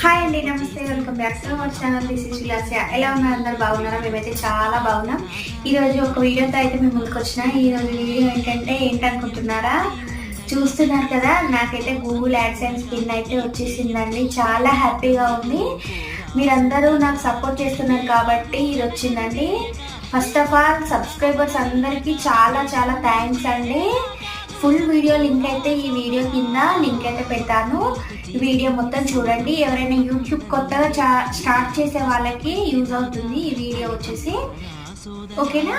Hi అండి, నమస్తే, welcome back to our channel. This is Vilasya. ఎలా ఉన్నారు? అందరు బాగున్నారా? మేమైతే చాలా బాగున్నాం. ఈరోజు ఒక వీడియోతో అయితే మేము ముందుకు వచ్చిన. ఈరోజు వీడియో ఏంటనుకుంటున్నారా? చూస్తున్నారు కదా, నాకైతే గూగుల్ యాడ్సెన్స్ పిన్ అయితే వచ్చేసిందండి. చాలా హ్యాపీగా ఉంది. మీరందరూ నాకు సపోర్ట్ చేస్తున్నారు కాబట్టి ఇది వచ్చిందండి. ఫస్ట్ ఆఫ్ ఆల్ సబ్స్క్రైబర్స్ అందరికీ చాలా చాలా థ్యాంక్స్ అండి. ఫుల్ వీడియో లింక్ అయితే ఈ వీడియో కింద లింక్ అయితే పెడతాను. వీడియో మొత్తం చూడండి. ఎవరైనా యూట్యూబ్ కొత్తగా స్టార్ట్ చేసే వాళ్ళకి యూజ్ అవుతుంది ఈ వీడియో వచ్చేసి. ఓకేనా?